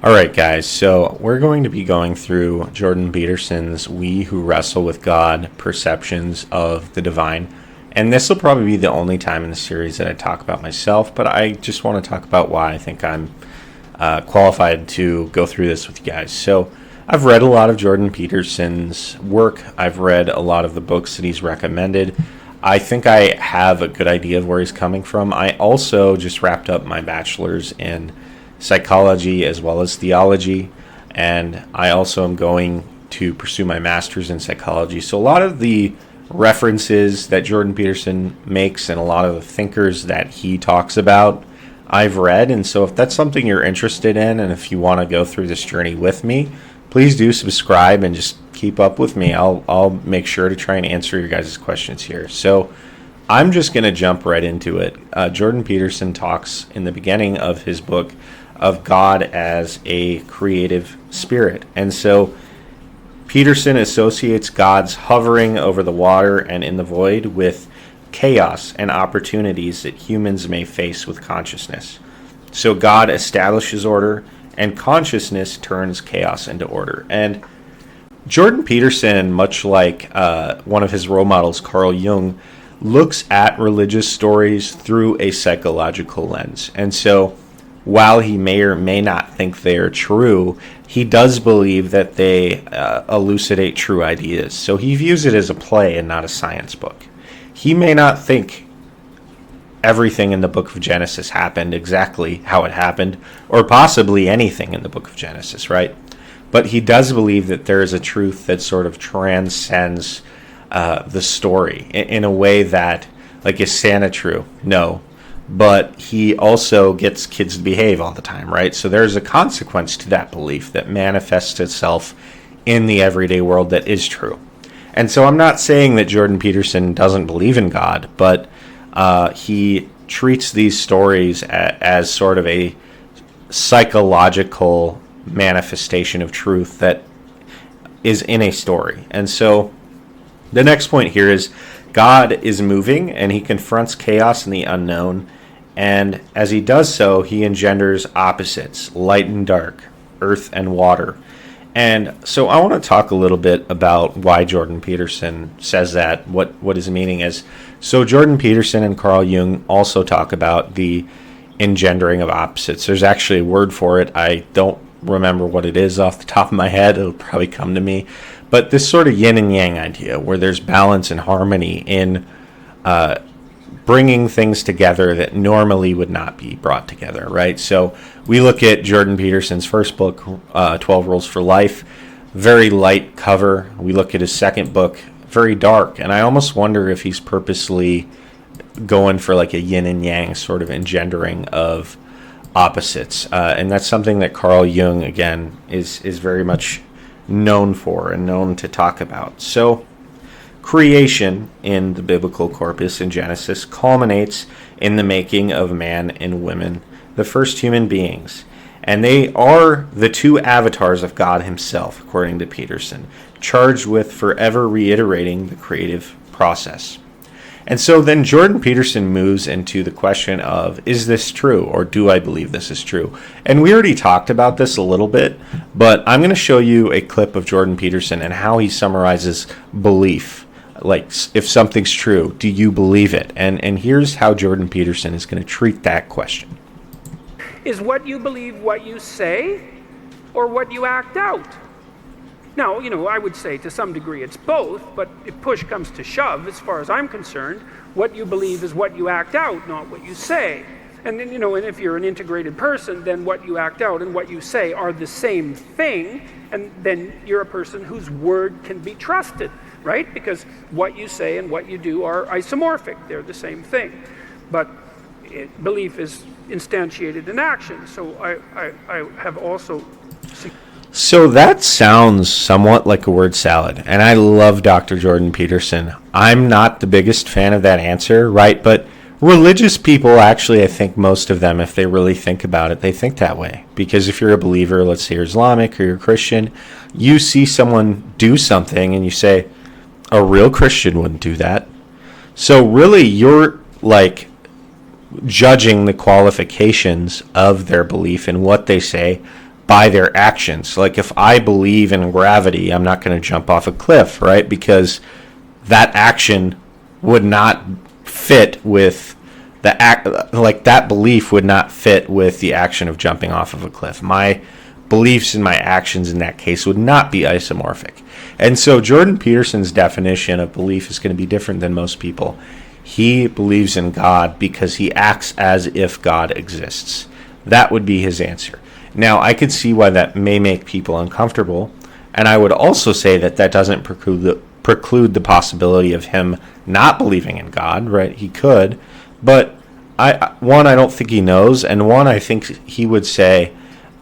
All right, guys, so we're going to be going through Jordan Peterson's We Who Wrestle with God Perceptions of the Divine. And this will probably be the only time in the series that I talk about myself, but I just want to talk about why I think I'm qualified to go through this with you guys. So I've read a lot of Jordan Peterson's work. I've read a lot of the books that he's recommended. I think I have a good idea of where he's coming from. I also just wrapped up my bachelor's in psychology as well as theology, and I also am going to pursue my master's in psychology. So a lot of the references that Jordan Peterson makes and a lot of the thinkers that he talks about, I've read. And so if that's something you're interested in, and if you want to go through this journey with me, please do subscribe and just keep up with me. I'll make sure to try and answer your guys' questions here. So I'm just going to jump right into it. Jordan Peterson talks in the beginning of his book of God as a creative spirit. And so Peterson associates God's hovering over the water and in the void with chaos and opportunities that humans may face with consciousness. So God establishes order, and consciousness turns chaos into order. And Jordan Peterson, much like one of his role models, Carl Jung, looks at religious stories through a psychological lens. And so while he may or may not think they are true, he does believe that they elucidate true ideas. So he views it as a play and not a science book. He may not think everything in the book of Genesis happened exactly how it happened, or possibly anything in the book of Genesis, right? But he does believe that there is a truth that sort of transcends the story in a way that, like, is Santa true? No. But he also gets kids to behave all the time, right? So there's a consequence to that belief that manifests itself in the everyday world that is true. And so I'm not saying that Jordan Peterson doesn't believe in God, but he treats these stories as sort of a psychological manifestation of truth that is in a story. And so the next point here is God is moving, and he confronts chaos and the unknown. And as he does so, he engenders opposites, light and dark, earth and water. And so I want to talk a little bit about why Jordan Peterson says that, what his meaning is. So Jordan Peterson and Carl Jung also talk about the engendering of opposites. There's actually a word for it. I don't remember what it is off the top of my head. It'll probably come to me. But this sort of yin and yang idea where there's balance and harmony in bringing things together that normally would not be brought together, right? So we look at Jordan Peterson's first book, 12 Rules for Life, very light cover. We look at his second book, very dark. And I almost wonder if he's purposely going for like a yin and yang sort of engendering of opposites. And that's something that Carl Jung, again, is very much known for and known to talk about. So creation in the biblical corpus in Genesis culminates in the making of man and women, the first human beings. And they are the two avatars of God himself, according to Peterson, charged with forever reiterating the creative process. And so then Jordan Peterson moves into the question of, is this true, or do I believe this is true? And we already talked about this a little bit, but I'm going to show you a clip of Jordan Peterson and how he summarizes belief. Like, if something's true, do you believe it? And here's how Jordan Peterson is going to treat that question. Is what you believe what you say, or what you act out? Now, I would say to some degree it's both, but if push comes to shove, as far as I'm concerned, what you believe is what you act out, not what you say. And then, and if you're an integrated person, then what you act out and what you say are the same thing, and then you're a person whose word can be trusted, right? Because what you say and what you do are isomorphic. They're the same thing. But belief is instantiated in action. So I have also... So that sounds somewhat like a word salad, and I love Dr. Jordan Peterson. I'm not the biggest fan of that answer, right? But religious people, actually, I think most of them, if they really think about it, they think that way. Because if you're a believer, let's say you're Islamic or you're Christian, you see someone do something and you say, a real Christian wouldn't do that. So really, you're like judging the qualifications of their belief and what they say by their actions. Like if I believe in gravity, I'm not going to jump off a cliff, right? Because that action would not fit with the act, like that belief would not fit with the action of jumping off of a cliff. My beliefs and my actions in that case would not be isomorphic. And so Jordan Peterson's definition of belief is going to be different than most people. He believes in God because he acts as if God exists. That would be his answer. Now, I could see why that may make people uncomfortable, and I would also say that that doesn't preclude the possibility of him not believing in God, right? He could, but I don't think he knows, and one, I think he would say,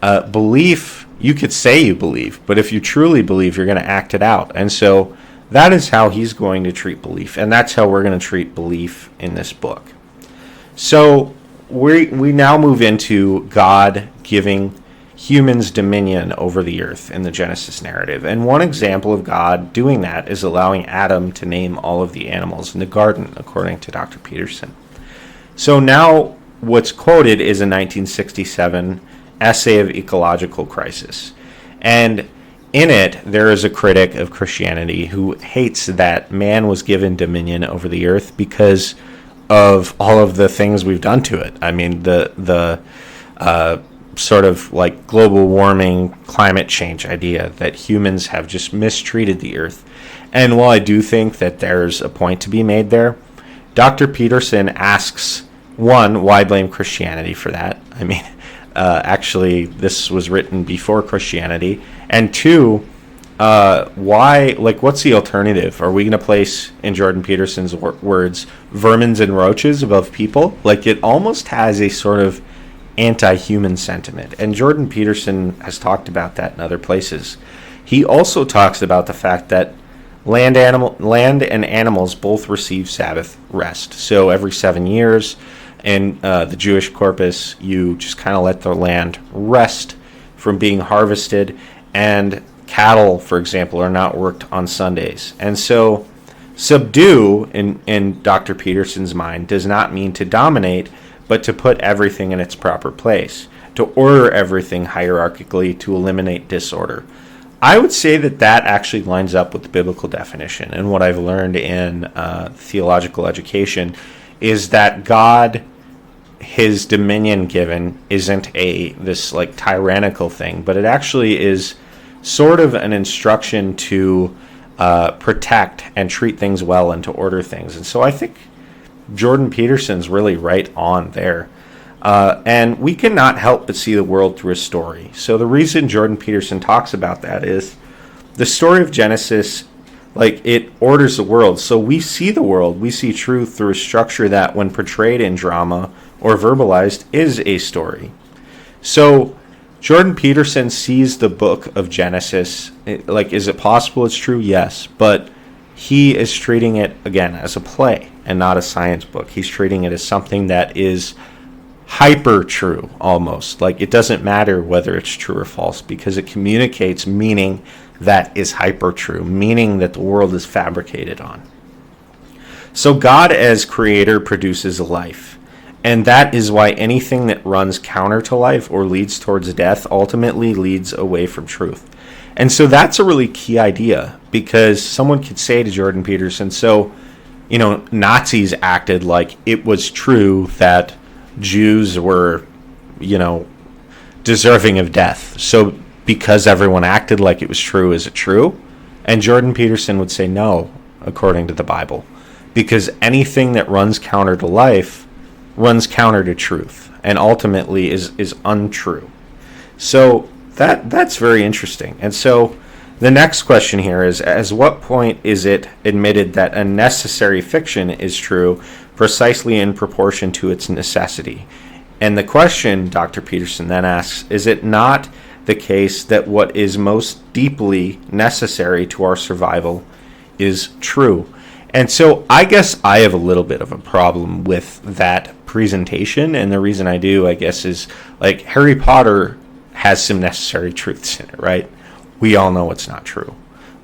belief, you could say you believe, but if you truly believe, you're going to act it out. And so that is how he's going to treat belief, and that's how we're going to treat belief in this book. So we now move into God giving humans dominion over the earth in the Genesis narrative. And one example of God doing that is allowing Adam to name all of the animals in the garden, according to Dr. Peterson. So now what's quoted is a 1967 essay of ecological crisis. And in it, there is a critic of Christianity who hates that man was given dominion over the earth because of all of the things we've done to it. I mean, the sort of like global warming, climate change idea that humans have just mistreated the earth. And while I do think that there's a point to be made there, Dr. Peterson asks, one, why blame Christianity for that? I mean, actually, this was written before Christianity. And two, why, like, what's the alternative? Are we going to place, in Jordan Peterson's words, vermins and roaches above people? Like, it almost has a sort of anti-human sentiment. And Jordan Peterson has talked about that in other places. He also talks about the fact that land and animals both receive Sabbath rest. So every 7 years in the Jewish corpus, you just kind of let the land rest from being harvested, and cattle, for example, are not worked on Sundays. And so subdue, in Dr. Peterson's mind, does not mean to dominate, but to put everything in its proper place, to order everything hierarchically, to eliminate disorder. I would say that that actually lines up with the biblical definition. And what I've learned in theological education is that God, his dominion given, isn't this like tyrannical thing, but it actually is sort of an instruction to protect and treat things well and to order things. And so I think Jordan Peterson's really right on there. And we cannot help but see the world through a story. So the reason Jordan Peterson talks about that is the story of Genesis, like, it orders the world. So we see the world, we see truth through a structure that, when portrayed in drama or verbalized, is a story. So Jordan Peterson sees the book of Genesis, like, is it possible it's true? Yes. But he is treating it, again, as a play and not a science book. He's treating it as something that is hyper true, almost. Like, it doesn't matter whether it's true or false, because it communicates meaning that is hyper true, meaning that the world is fabricated on. So God as creator produces life, and that is why anything that runs counter to life or leads towards death ultimately leads away from truth. And so that's a really key idea, because someone could say to Jordan Peterson, so, Nazis acted like it was true that Jews were, deserving of death. So because everyone acted like it was true, is it true? And Jordan Peterson would say no, according to the Bible, because anything that runs counter to life runs counter to truth and ultimately is untrue. So that's very interesting. And so the next question here is, at what point is it admitted that a necessary fiction is true precisely in proportion to its necessity? And the question, Dr. Peterson then asks, is it not the case that what is most deeply necessary to our survival is true? And so I guess I have a little bit of a problem with that presentation, and the reason I do, I guess, is like Harry Potter has some necessary truths in it, right? We all know it's not true,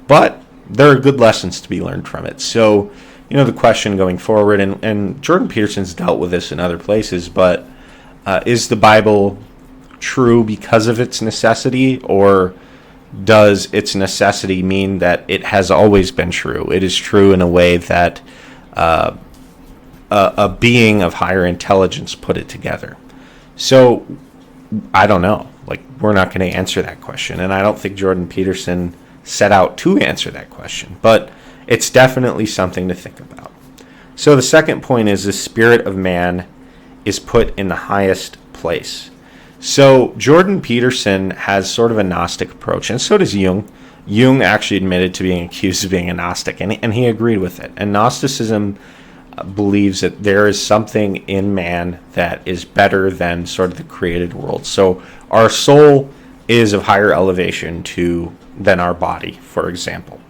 but there are good lessons to be learned from it. So, the question going forward, and Jordan Peterson's dealt with this in other places, but is the Bible true because of its necessity, or does its necessity mean that it has always been true? It is true in a way that a being of higher intelligence put it together. So I don't know. Like, we're not going to answer that question, and I don't think Jordan Peterson set out to answer that question, but it's definitely something to think about. So the second point is the spirit of man is put in the highest place. So Jordan Peterson has sort of a Gnostic approach, and so does Jung. Jung actually admitted to being accused of being a Gnostic, and he agreed with it. And Gnosticism believes that there is something in man that is better than sort of the created world. So our soul is of higher elevation than our body, for example.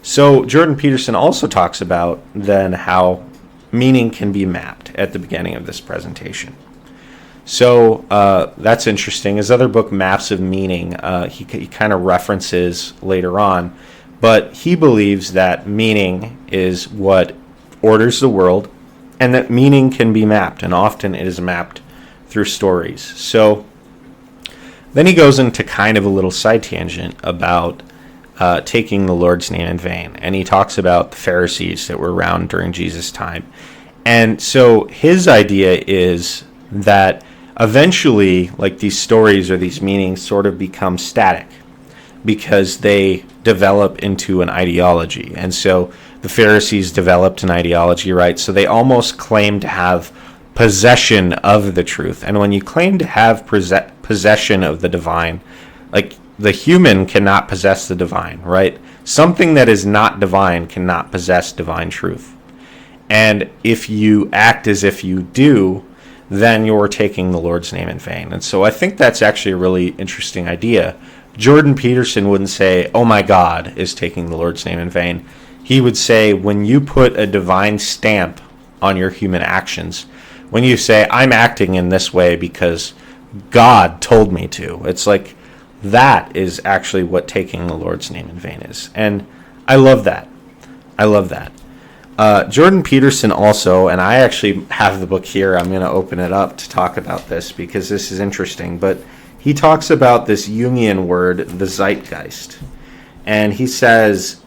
So Jordan Peterson also talks about then how meaning can be mapped at the beginning of this presentation. So that's interesting. His other book, Maps of Meaning, he kind of references later on, but he believes that meaning is what orders the world, and that meaning can be mapped, and often it is mapped through stories. So then he goes into kind of a little side tangent about taking the Lord's name in vain, and he talks about the Pharisees that were around during Jesus' time. And so his idea is that eventually, like, these stories or these meanings sort of become static because they develop into an ideology. And so the Pharisees developed an ideology, right? So they almost claim to have possession of the truth. And when you claim to have possession of the divine, like, the human cannot possess the divine, right? Something that is not divine cannot possess divine truth. And if you act as if you do, then you're taking the Lord's name in vain. And so I think that's actually a really interesting idea. Jordan Peterson wouldn't say, oh my God is taking the Lord's name in vain. He would say, when you put a divine stamp on your human actions, when you say, I'm acting in this way because God told me to, it's like that is actually what taking the Lord's name in vain is. And I love that. I love that. Jordan Peterson also, and I actually have the book here, I'm going to open it up to talk about this because this is interesting, but he talks about this Jungian word, the zeitgeist. And he says,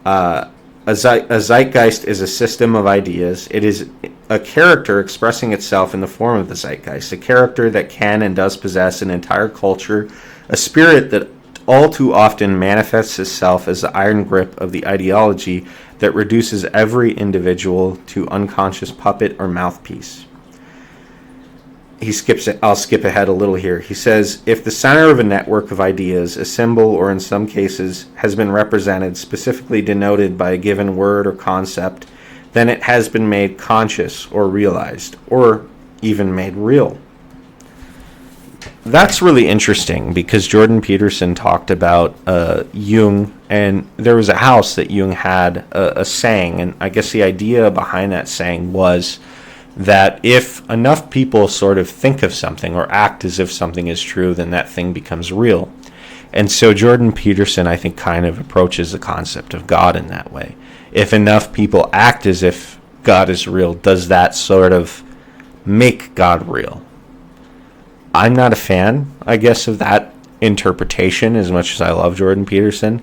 a zeitgeist is a system of ideas. It is a character expressing itself in the form of the zeitgeist, a character that can and does possess an entire culture, a spirit that all too often manifests itself as the iron grip of the ideology that reduces every individual to unconscious puppet or mouthpiece. He skips it. I'll skip ahead a little here. He says, if the center of a network of ideas, a symbol, or in some cases has been represented, specifically denoted by a given word or concept, then it has been made conscious or realized, or even made real. That's really interesting because Jordan Peterson talked about Jung, and there was a house that Jung had a saying, and I guess the idea behind that saying was that if enough people sort of think of something or act as if something is true, then that thing becomes real. And so Jordan Peterson, I think, kind of approaches the concept of God in that way. If enough people act as if God is real, does that sort of make God real? I'm not a fan, I guess, of that interpretation as much as I love Jordan Peterson.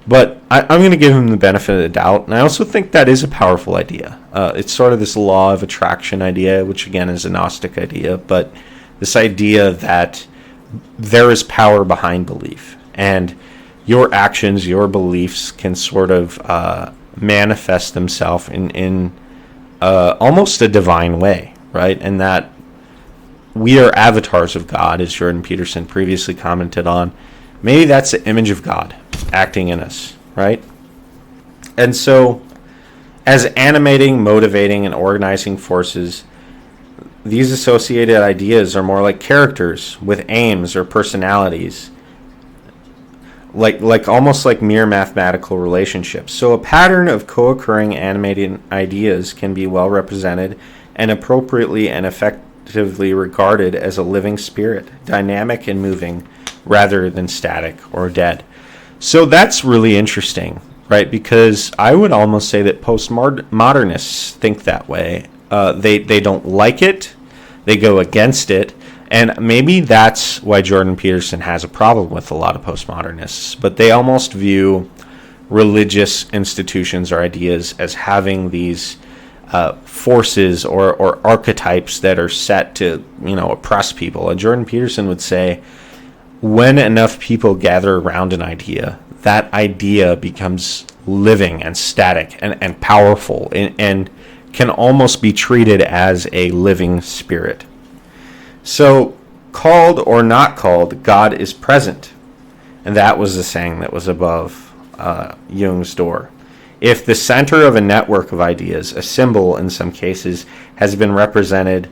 But I'm going to give him the benefit of the doubt. And I also think that is a powerful idea. It's sort of this law of attraction idea, which again is a Gnostic idea. But this idea that there is power behind belief. And your actions, your beliefs can sort of manifest themselves in almost a divine way, right? And that we are avatars of God, as Jordan Peterson previously commented on. Maybe that's the image of God acting in us, right? And so, as animating, motivating, and organizing forces, these associated ideas are more like characters with aims or personalities, like almost like mere mathematical relationships. So a pattern of co-occurring animating ideas can be well represented and appropriately and effectively regarded as a living spirit, dynamic and moving, rather than static or dead. So that's really interesting, right? Because I would almost say that postmodernists think that way. They don't like it. They go against it. And maybe that's why Jordan Peterson has a problem with a lot of postmodernists, but they almost view religious institutions or ideas as having these forces or archetypes that are set to, oppress people. And Jordan Peterson would say, when enough people gather around an idea, that idea becomes living and static and powerful and can almost be treated as a living spirit. So, called or not called, God is present. And that was the saying that was above Jung's door. If the center of a network of ideas, a symbol in some cases, has been represented,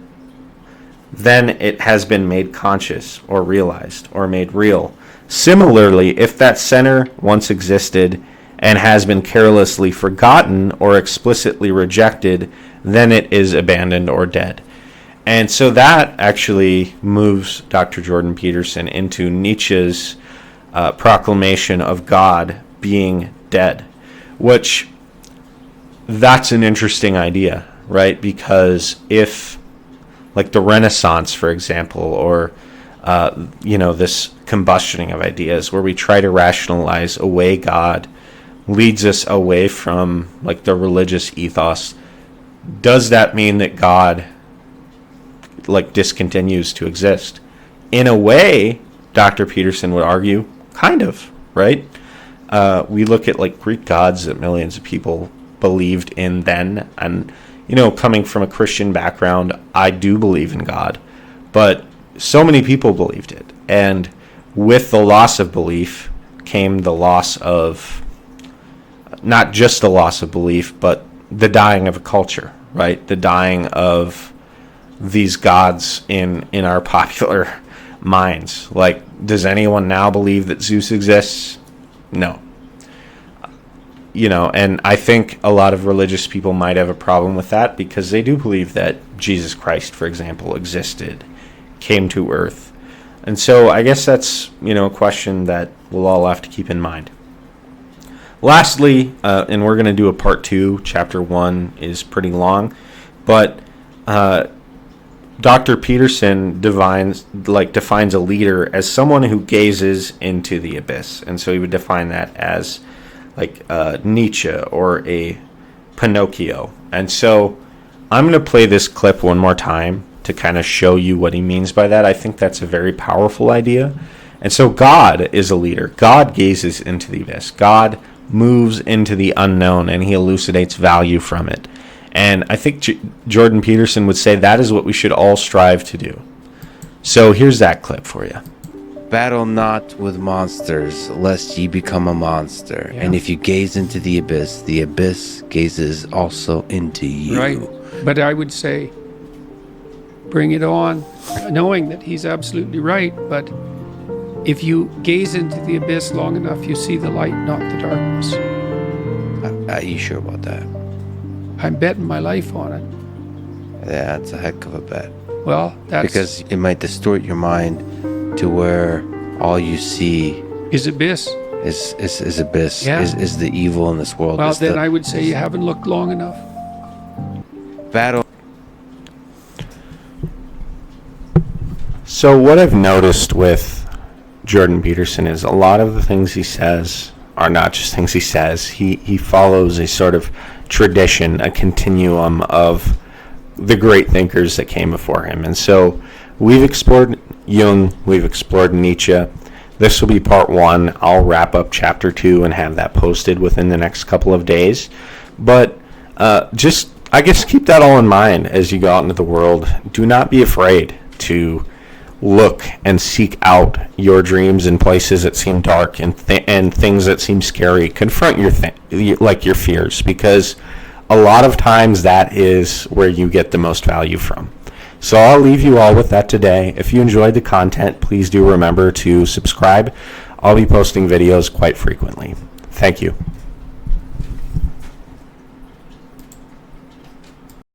then it has been made conscious or realized or made real. Similarly, if that center once existed and has been carelessly forgotten or explicitly rejected, then it is abandoned or dead. And so that actually moves Dr. Jordan Peterson into Nietzsche's proclamation of God being dead, which that's an interesting idea, right? Because if, like the Renaissance, for example, or this combustioning of ideas where we try to rationalize away God leads us away from like the religious ethos, does that mean that God like discontinues to exist? In a way, Dr. Peterson would argue, kind of, right? We look at like Greek gods that millions of people believed in then, and coming from a Christian background, I do believe in God, but so many people believed it, and with the loss of belief came the loss of, not just the loss of belief, but the dying of a culture, right? The dying of these gods in our popular minds. Like, does anyone now believe that Zeus exists? No. And I think a lot of religious people might have a problem with that because they do believe that Jesus Christ, for example, existed, came to earth. And so I guess that's, a question that we'll all have to keep in mind. Lastly, and we're going to do a part 2, chapter 1 is pretty long, but Dr. Peterson defines a leader as someone who gazes into the abyss. And so he would define that as like Nietzsche or a Pinocchio. And so I'm going to play this clip one more time to kind of show you what he means by that. I think that's a very powerful idea. And so God is a leader. God gazes into the abyss. God moves into the unknown and he elucidates value from it. And I think Jordan Peterson would say that is what we should all strive to do. So here's that clip for you. Battle not with monsters, lest ye become a monster. Yeah. And if you gaze into the abyss gazes also into you. Right. But I would say, bring it on, knowing that he's absolutely right. But if you gaze into the abyss long enough, you see the light, not the darkness. Are you sure about that? I'm betting my life on it. Yeah, it's a heck of a bet. Well, that's... Because it might distort your mind to where all you see... is abyss. Is abyss. Yeah. Is the evil in this world. Well, then I would say you haven't looked long enough. Battle. So what I've noticed with Jordan Peterson is a lot of the things he says are not just things he says. He follows a sort of tradition, a continuum of the great thinkers that came before him. And so we've explored Jung, we've explored Nietzsche. This will be part 1. I'll wrap up chapter 2 and have that posted within the next couple of days. But just, I guess, keep that all in mind as you go out into the world. Do not be afraid to look and seek out your dreams in places that seem dark and things that seem scary. Confront your your fears, because a lot of times that is where you get the most value from. So I'll leave you all with that today. If you enjoyed the content, please do remember to subscribe. I'll be posting videos quite frequently. Thank you.